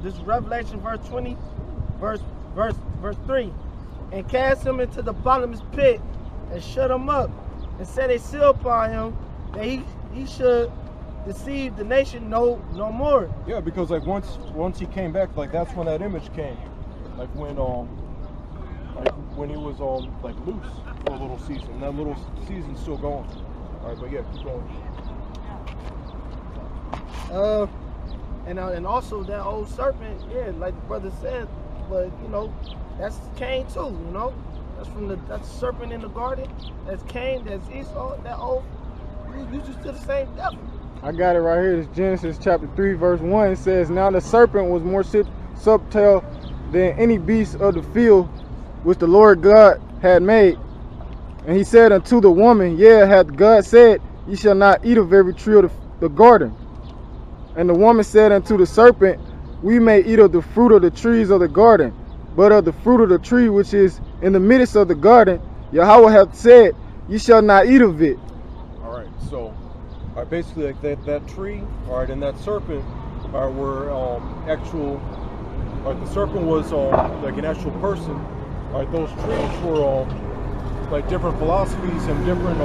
this Revelation verse 20, verse 3, and cast him into the bottomless pit and shut him up and set a seal upon him that he should deceive the nation no more. Yeah, because like once he came back, like that's when that image came, like when he was like loose for a little season. That little season's still going. All right, but yeah, keep going. And also that old serpent, yeah, like the brother said, but you know, that's Cain too, you know. That's serpent in the garden. That's Cain. That's Esau. That old, you just to the same devil. I got it right here. It's Genesis chapter 3, verse 1. It says, "Now the serpent was more subtle than any beast of the field which the Lord God had made. And he said unto the woman, Yea, hath God said, Ye shall not eat of every tree of the garden. And the woman said unto the serpent, We may eat of the fruit of the trees of the garden, but of the fruit of the tree which is in the midst of the garden, Yahweh hath said, Ye shall not eat of it." All right, so basically like that tree, all right, and that serpent were actual. All right, the serpent was like an actual person. All right, those trees were like different philosophies and different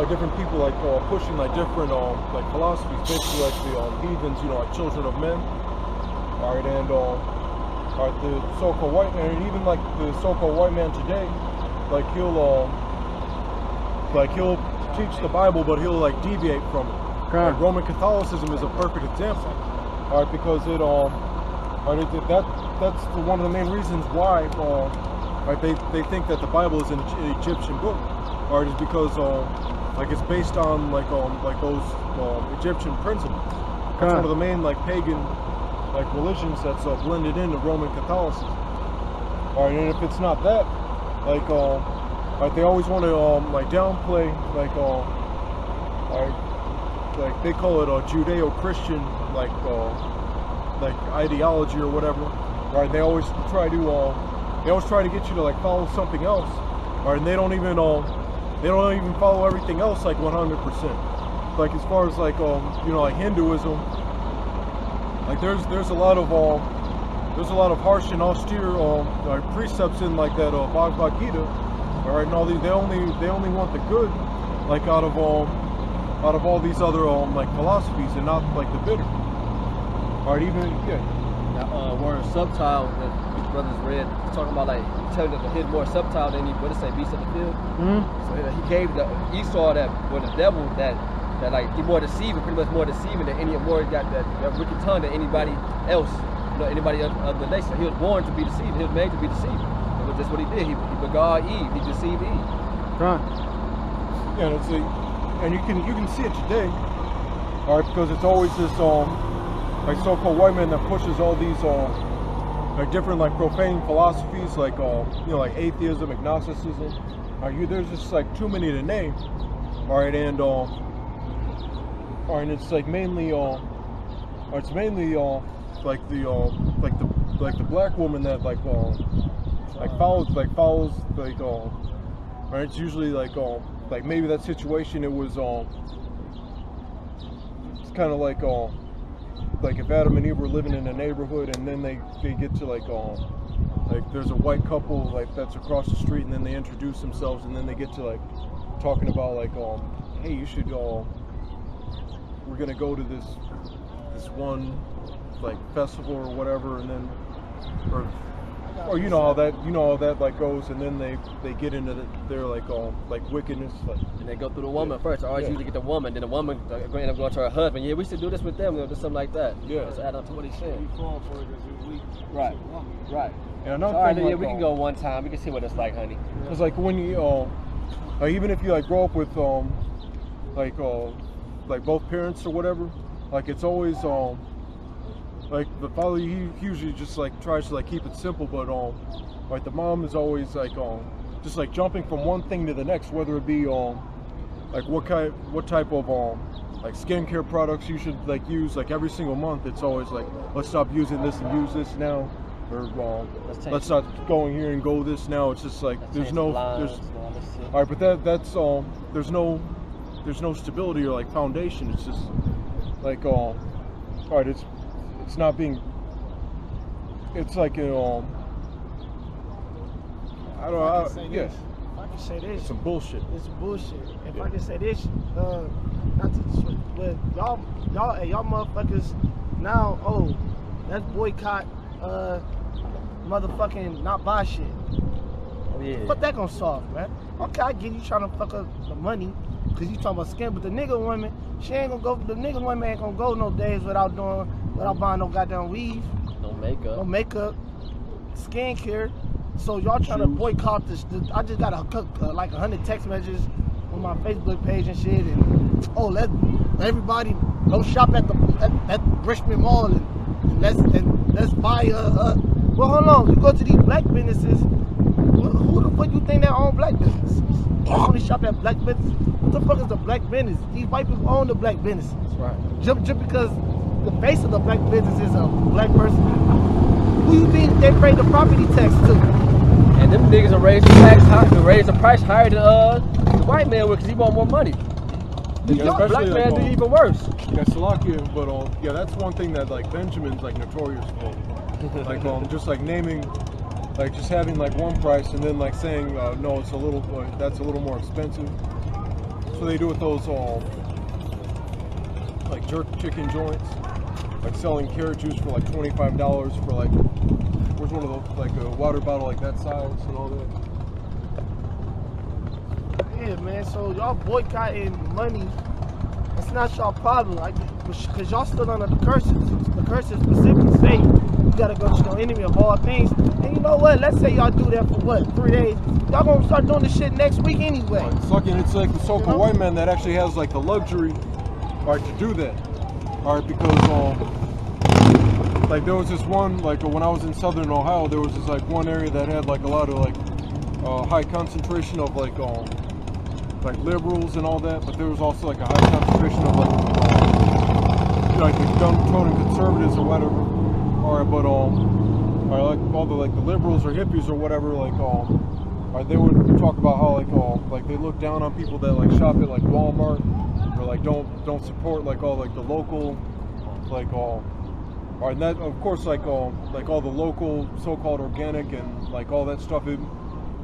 different people like pushing like different like philosophies, basically like the heathens, like children of men. All right, and all right, the so-called white man, and even like the so-called white man today, like he'll teach the Bible, but he'll like deviate from it. Like Roman Catholicism is a perfect example. All right, because that's one of the main reasons why right, they think that the Bible is an Egyptian book. All right, is because like it's based on like those Egyptian principles. That's one of the main like pagan like religions that's blended into Roman Catholicism. All right, and if it's not that, like they always want to like downplay like they call it a Judeo-Christian like ideology or whatever. Right? They always try to get you to like follow something else. Right? And they don't even follow everything else like 100%. Like as far as like like Hinduism, like there's a lot of harsh and austere like precepts in like that Bhagavad Gita. All right, and all these they only want the good like out of all these other like philosophies and not like the bitter. All right, even That word subtile that these brothers read, he's talking about like telling that he's more subtile than what it say, beast of the field. So he gave Esau that with the devil that like he more deceiving, pretty much more deceiving than any more got that wicked tongue than anybody else, anybody of the nation. He was born to be deceived. He was made to be deceived. That's what he did. He beguiled Eve. He deceived Eve. Right. Yeah, and you can see it today. All right, because it's always this like so-called white man that pushes all these like different like profane philosophies like like atheism, agnosticism. There's just like too many to name. All right, and it's like mainly like the black woman that follows right. It's usually like maybe that situation it was it's kind of like if Adam and Eve were living in a neighborhood and then they get to like there's a white couple like that's across the street and then they introduce themselves and then they get to like talking about like hey, you should we're gonna go to this one like festival or whatever, and then or you know how that like goes, and then they get into their like wickedness, like, and they go through the woman first. I always usually get the woman, then the woman end up going to her husband. Yeah, we should do this with them, or something like that. Yeah, let's add on to what he's saying. We fall for it because we're weak. Right, right. And another all right, thing, yeah, we can go one time. We can see what it's like, honey. It's like when you even if you like grow up with like both parents or whatever, like it's always like the father, he usually just like tries to like keep it simple, but like the mom is always like just like jumping from one thing to the next, whether it be like what type of like skincare products you should like use like every single month. It's always like, let's stop using this and use this now, or let's not going here and go this now. It's just like there's all right, but that's there's no stability or like foundation. It's just like right, it's not being. It's like I don't know. Yeah. If I can say this, It's some bullshit. it's bullshit. If Yeah. I can say this, not to switch, but y'all motherfuckers now, let's boycott, motherfucking not buy shit. Oh yeah. What that gonna solve, man? Okay, I get you trying to fuck up the money, cause you talking about skin, but the nigga woman, she ain't gonna go. The nigga woman ain't gonna go no days without buying no goddamn weave, No makeup. no makeup, skincare. So y'all trying to Shoes. boycott this? I just got like 100 text messages on my Facebook page and shit, and let everybody go shop at Richmond Mall and let's buy well, hold on. You go to these black businesses. Who the fuck you think that own black businesses? You only shop at black businesses. What the fuck is a black business? These white people own the black businesses. That's right. Just because the face of the black business is a black person. Who you think they pay the property tax to? And them niggas will raise the price higher than the white man would, because he want more money. The Yeah, black especially, man like, do even worse. Yeah, Salakia, but yeah, that's one thing that like Benjamin's like notorious for. Like just like naming, like just having like one price and then like saying no, it's a little that's a little more expensive. So they do with those like jerk chicken joints, like selling carrot juice for like $25 for like where's one of those like a water bottle like that size and all that. Yeah, man. So y'all boycotting money. It's not y'all problem, like, because y'all still under the curses. The curses specifically say you gotta go to your enemy of all things. And you know what? Let's say y'all do that for what, 3 days? Y'all gonna start doing this shit next week anyway. It's like the so-called white man that actually has like the luxury, to do that. Because like there was this one, like when I was in Southern Ohio, there was this like one area that had like a lot of like high concentration of like liberals and all that, but there was also like a high concentration of like the gun-toting conservatives or whatever. Like all the like the liberals or hippies or whatever, they would talk about how like they look down on people that like shop at like Walmart or like don't support like all like the local and that of course like all the local so-called organic and like all that stuff, it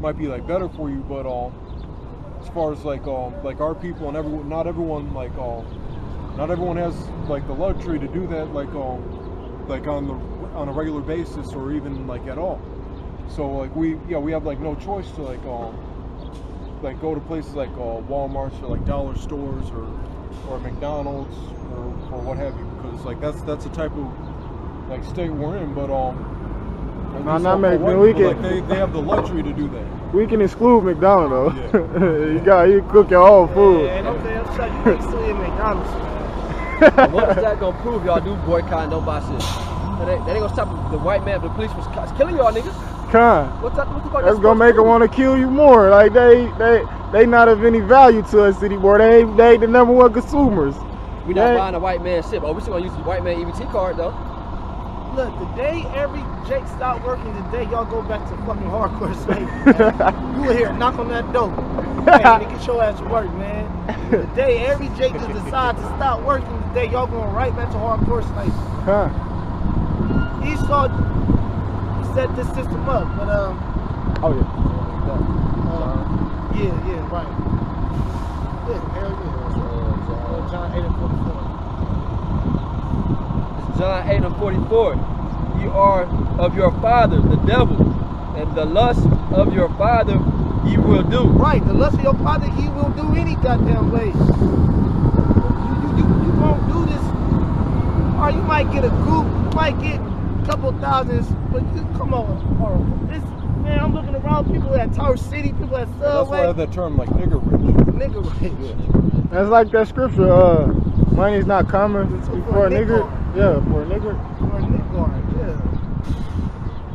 might be like better for you, but as far as like our people and everyone, not everyone has like the luxury to do that like on a regular basis or even like at all. So like we have like no choice to like go to places like Walmarts or like dollar stores or McDonald's or what have you, because like that's the type of like state we're in. But they have the luxury to do that. We can exclude McDonald's though. Yeah. you cook your own food. Man, okay, I'm sorry, you can still eat McDonald's, man. What is that gonna prove? Y'all do boycott and don't buy shit. That ain't gonna stop the white man, the police was killing y'all niggas. What the fuck that's gonna make them want to kill you more. Like they not of any value to us anymore. They the #1 consumers. We not buying a white man shit, but we still gonna use the white man EBT card though. Look, the day every Jake stop working, the day y'all go back to fucking hardcore slavery. You will hear knock on that door. Hey, nigga, get your ass to work, man. The day every Jake just decides to stop working, the day y'all going right back to hardcore slavery. He set this system up, but Oh yeah. yeah, right. Yeah, hell yeah. John 8:44. John 8:44. You are of your father, the devil, and the lust of your father ye will do. Right, the lust of your father he will do any goddamn way. You won't do this. Or you might get a group, you might get a couple thousands, but come on. Man, I'm looking around, people at Tower City, people at Subway. That's why I have that term like nigger rich. Nigga rich. That's like that scripture. Money's not coming for a nigger. Yeah, for a nigger. For a nigger, yeah.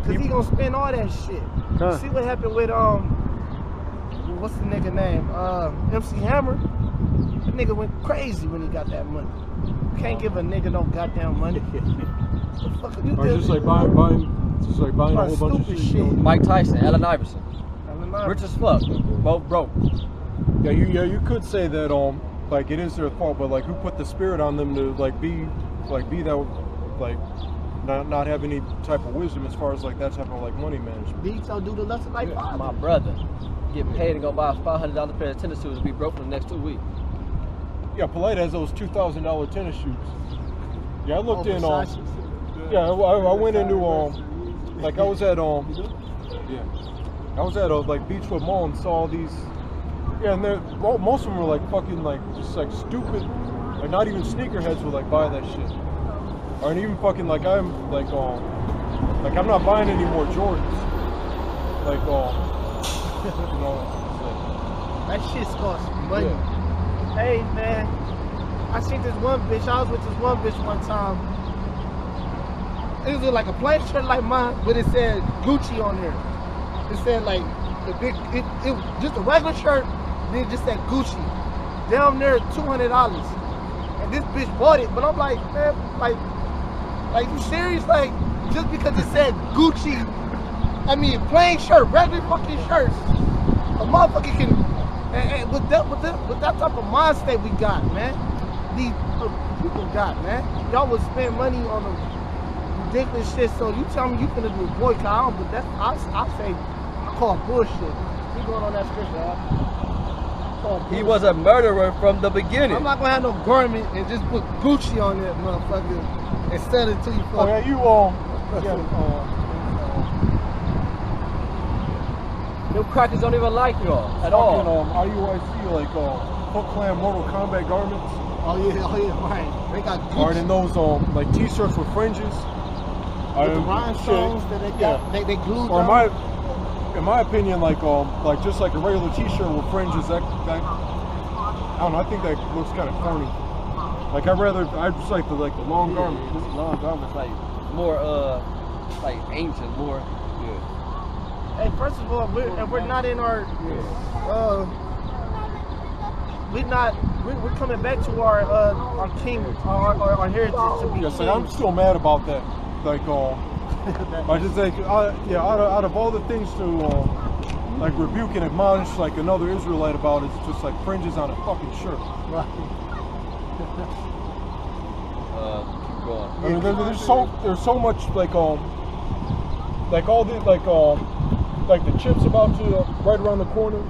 Cause he gonna spend all that shit. You see what happened with what's the nigga name? MC Hammer. That nigga went crazy when he got that money. You can't give a nigga no goddamn money. The fuck are you doing? Just like buying a whole bunch of shit. Mike Tyson, Allen Iverson. Rich as fuck. Both broke. Yeah, you could say that like it is their fault, but like who put the spirit on them to like be that like not have any type of wisdom as far as like that type of like money management. Detail do the lust of like father. My brother get paid to go buy a $500 pair of tennis shoes and be broke for the next 2 weeks. Yeah, Polite has those $2,000 tennis shoes. Yeah, I looked in Versace. Yeah, I went into like I was at like Beechwood Mall and saw all these. Yeah, and most of them were like fucking like just like stupid, like not even sneakerheads would like buy that shit. Or even fucking like I'm not buying any more Jordans. Like you know. That shit costs money. Yeah. Hey man, I seen this one bitch. I was with this one bitch one time. It was like a plain shirt like mine, but it said Gucci on there. It said like the big, it just a regular shirt, then it just said Gucci. Down there, $200. And this bitch bought it, but I'm like, man, like you serious? Like just because it said Gucci, I mean plain shirt, regular fucking shirts, a motherfucker can. And with that type of mind state we got, man, these people got, man. Y'all would spend money on the ridiculous shit. So you tell me you finna do a boycott, I don't, but that's I say I call bullshit. Keep going on that scripture. He was a murderer from the beginning. I'm not gonna have no garment and just put Gucci on that motherfucker and sell it to you. Oh yeah, you Them crackers don't even like y'all at all. IUIC like Foot Clan Mortal Kombat garments. Oh yeah, right. They got Gucci. Or in those like t-shirts with fringes. With the rhinestones that they got, they glued or down. in my opinion, like just like a regular t-shirt with fringes, that I don't know, I think that looks kind of corny. Like I just like the long garment. This long garment's like more like ancient, more. Yeah. Hey, first of all, we're not in our we're coming back to our king, our heritage to be Yes, king. I'm still mad about that. Like I just like out of all the things to like rebuke and admonish like another Israelite about, it's just like fringes on a fucking shirt. Right. Keep going. I mean, there's so much like all the like the chips about to right around the corner,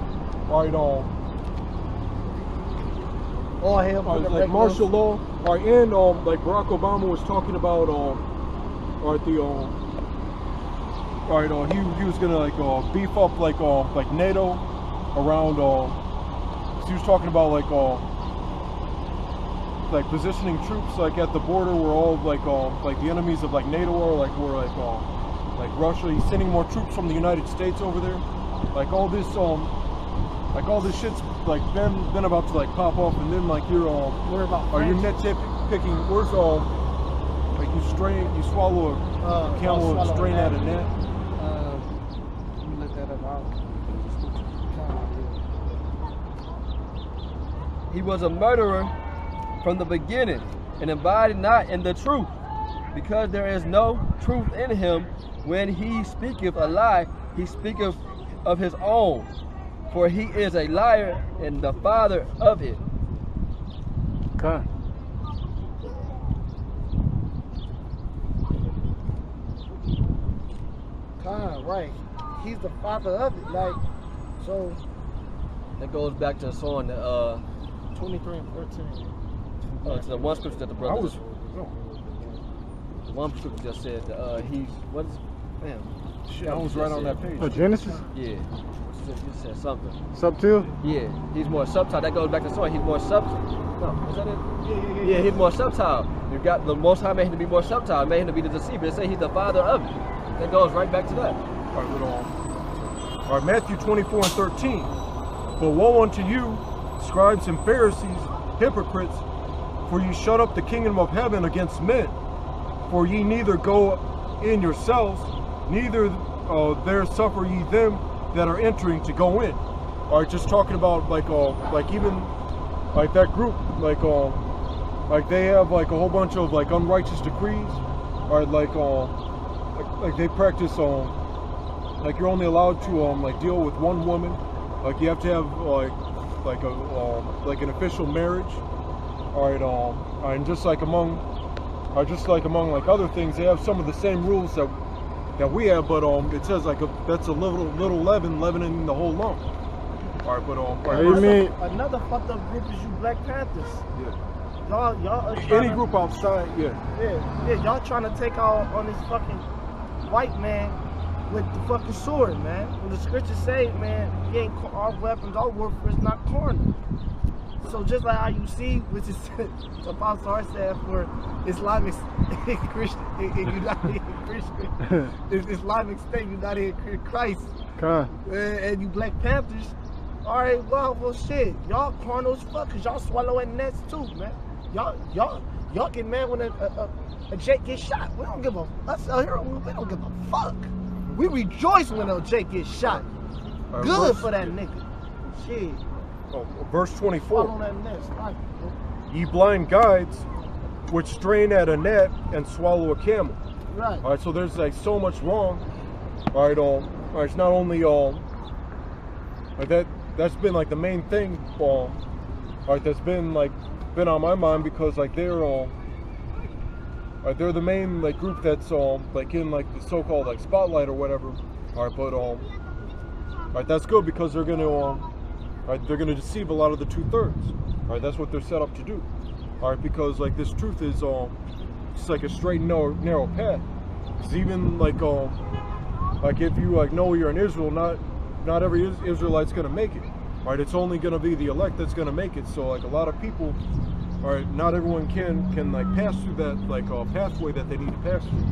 right All hell for the like martial law, right, and like Barack Obama was talking about he was gonna like beef up like NATO around he was talking about like positioning troops like at the border where all like the enemies of like NATO are, like where like Russia. He's sending more troops from the United States over there. Like all this shit's like been about to like pop off, and then like you're nitpicking. Where's like you swallow a camel and strain at a net. Let me look that up. He was a murderer from the beginning and abided not in the truth, because there is no truth in him. When he speaketh a lie, he speaketh of his own, for he is a liar and the father of it. Okay. Right. He's the father of it. Like, so. That goes back to song that 23 and 14. to the one scripture that the brother. One scripture just said he's what is damn. Shit, I was right on that page. Oh, Genesis? Yeah. You said something. Subtil? Yeah, he's more subtle. That goes back to song. He's more subtle. No, is that it? Yeah, he's more subtle. You got the Most High made him to be more subtle. Made him to be the deceiver. They say he's the father of it. That goes right back to that. All right, Matthew 24 and 13. But woe unto you, scribes and Pharisees, hypocrites, for ye shut up the kingdom of heaven against men. For ye neither go in yourselves, neither there suffer ye them that are entering to go in. All right, just talking about like even like that group, like they have like a whole bunch of like unrighteous decrees. All right, like they practice like you're only allowed to like deal with one woman. Like you have to have like an official marriage. All right, and just like among just like among like other things, they have some of the same rules that we have, but it says like that's a little leavening the whole lump. All right, but another fucked up group is you Black Panthers. Yeah. Y'all any group outside, yeah, y'all trying to take out on this fucking white man with the fucking sword, man. When the scriptures say, man, our weapons, our warfare is not carnal. So just like how you see, which is Apostle Hart said for Islamic Christian, United Christian, Islamic State, United in Christ, and you Black Panthers. All right, well, shit, y'all carnal as fuck, cause y'all swallowing nets too, man. Y'all get mad when a Jake gets shot. We don't give a we don't give a fuck. We rejoice when a Jake gets shot. Good for that nigga. Shit. Oh, verse 24. Follow that net. Right. Ye blind guides, which strain at a net and swallow a camel. Right. All right, so there's like so much wrong. All right, it's not only that's been like the main thing. All right, that's been on my mind because like they're the main like group that's like in like the so-called like spotlight or whatever. All right, but all right, that's good because they're gonna deceive a lot of the 2/3. All right, that's what they're set up to do. All right, because like this truth is just like a straight and narrow path. Because even like if you like know you're in Israel, not every Israelite's gonna make it. All right, it's only gonna be the elect that's gonna make it. So like a lot of people, all right, not everyone can like pass through that like pathway that they need to pass through.